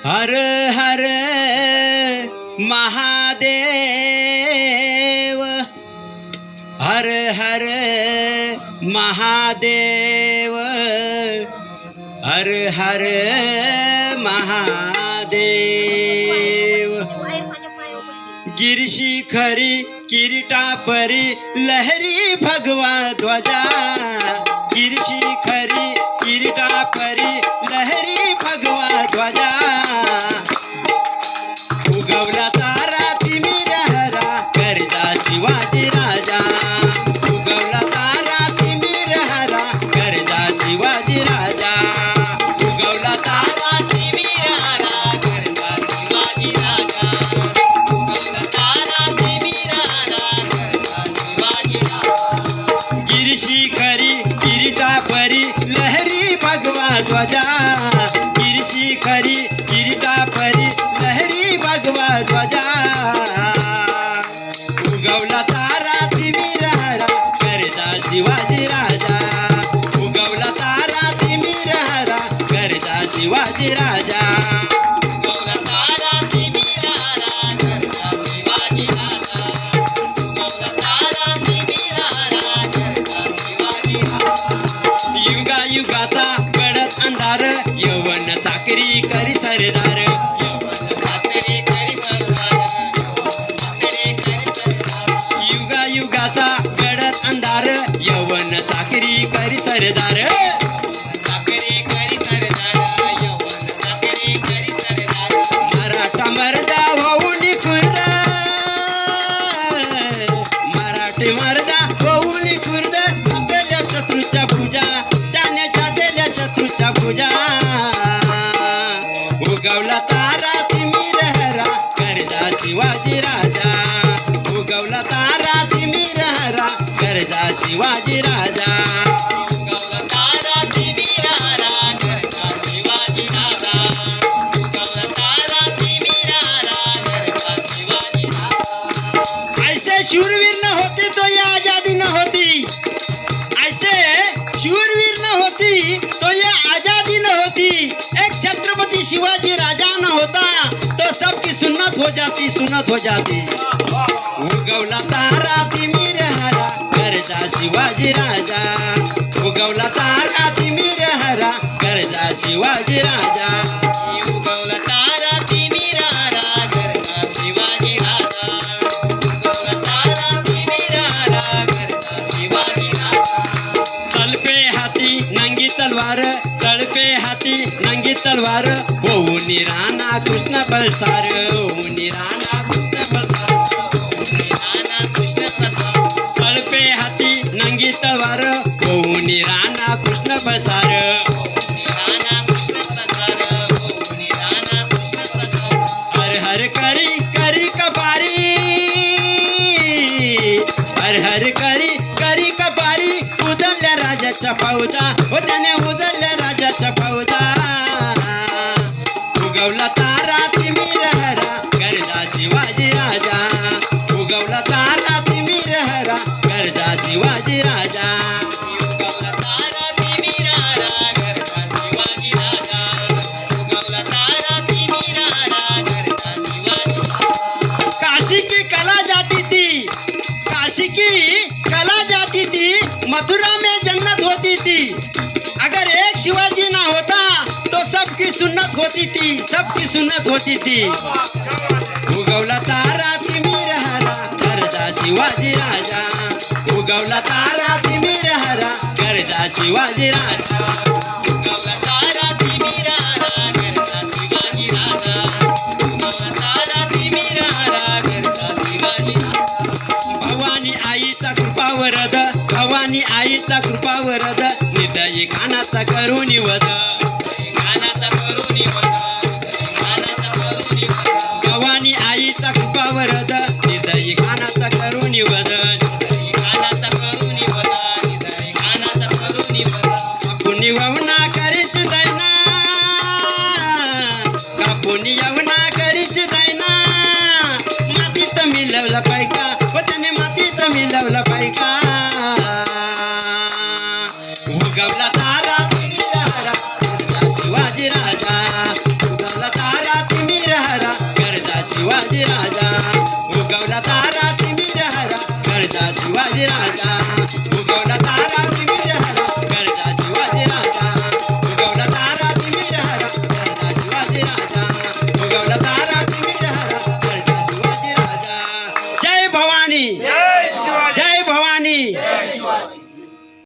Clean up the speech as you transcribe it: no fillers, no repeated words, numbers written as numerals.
हर हर महादेव, हर हर महादेव, हर हर महादेव। गिरशिखरी किरीटापरी लहरी भगवा ध्वजा, गिरशिखरी किरीटापरी लहरी भगवा ध्वजा। उगवला तारा तिमिरहरा करता शिवाजी राजा, उगवला तारा तिमिरहरा करता शिवाजी राजा, उगवला तारा तिमिरहरा करता शिवाजी राजा, उगवला तारा तिमिरहरा करता शिवाजी राजा। गिरशिखरी किरीटापरी लहरी भगवा ध्वजा, गिरशिखरी किरीटापरी लहरी भगवा ध्वजा। उगवला तारा तिमिरहरा करता शिवाजी राजा, उगवला तारा तिमिरहरा करता शिवाजी राजा, उगवला तारा तिमिरहरा करता शिवाजी राजा, उगवला तारा तिमिरहरा करता शिवाजी राजा। युगा युगाचा गडद अंधार यवन चाकरी करी सरदार, युगा युगाचा गडद अंधार यवन चाकरी करी सरदार, चाकरी करी सरदार, यवन चाकरी करी सरदार। मराठा मर्दा होऊन खुर्द, मराठी मर्दा होऊन खुर्द, आपल्या शत्रूच्या भुजा जाण्याच्या दिल्या शत्रूच्या भुजा। उगवला तारा तिमिरहरा करता शिवाजी राजा, उगवला तारा तिमिरहरा करता शिवाजी राजा, उगवला तारा तिमिरहरा करता शिवाजी राजा, उगवला तारा तिमिरहरा करता शिवाजी राजा। ऐसे शूरवीर न होते तो ये आजादी न होती, ऐसे शूरवीर न होती तो ये आजादी न होती। एक छत्रपति शिवाजी राजा न होता तो सबकी सुन्नत हो जाती, सुन्नत हो जाती। उगवला तारा तिमिरहरा करता शिवाजी राजा, उगवला तारा तिमिरहरा करता शिवाजी राजा, उगवला तारा तिमिरहरा करता शिवाजी राजा, उगवला तारा तिमिरहरा करता शिवाजी राजा। तलपे हाती नंगी तलवार, तळपे हाती नंगी तलवार, होऊन राणा कृष्ण बलसार, होऊन राणा कृष्ण बलसार, होऊन राणा कृष्ण बलसार। तळपे हाती नंगी तलवार, होऊन राणा कृष्ण बलसार, होऊन राणा कृष्ण बलसार, होऊन राणा कृष्ण बलसार। हर हर करी करी कपारी, हर हर करी करी कपारी, उदलल्या राजाच्या फौजा, हो त्याने उदलल्या राजाच्या फौजा। उगवला तारा तिमिरहरा करता शिवाजी राजा, उगवला तारा तिमिरहरा करता शिवाजी राजा, उगवला तारा तिमिरहरा करता शिवाजी राजा, उगवला तारा तिमिरहरा करता शिवाजी राजा। काशी की कला जाती थी, काशी की कला जाती थी, मथुरा में जन्नत होती थी। अगर एक शिवाजी ना होता तो सबकी सुन्नत होती थी, सबकी सुन्नत होती थी। उगवला तारा तिमिरहरा करता शिवाजी राजा, उगवला तारा तिमिरहरा करता शिवाजी राजा, उगवला तारा तिमिरहरा करता शिवाजी राजा, उगवला तारा तिमिरहरा करता शिवाजी राजा। भवानी आईचा कृपावरद, भवानी आईचा कृपावरद, निदयी खानाचा करुणी वद, खानाचा करुणी वद, खानाचा करुणी वद। भवानी आईचा कृपावरद, निदयी खानाचा करुणी वद, खानाचा करुणी वद, निदयी खानाचा करुणी वद। कापुनी ववना करीच दैना, कापुनी यवना करीच दैना, मातीत मिळवला पैका, हो त्याने मातीत मिळवला पैका। उगवला तारा तिमिरहरा उगवला तारा तिमिर हरा गर्जा शिवाजी राजा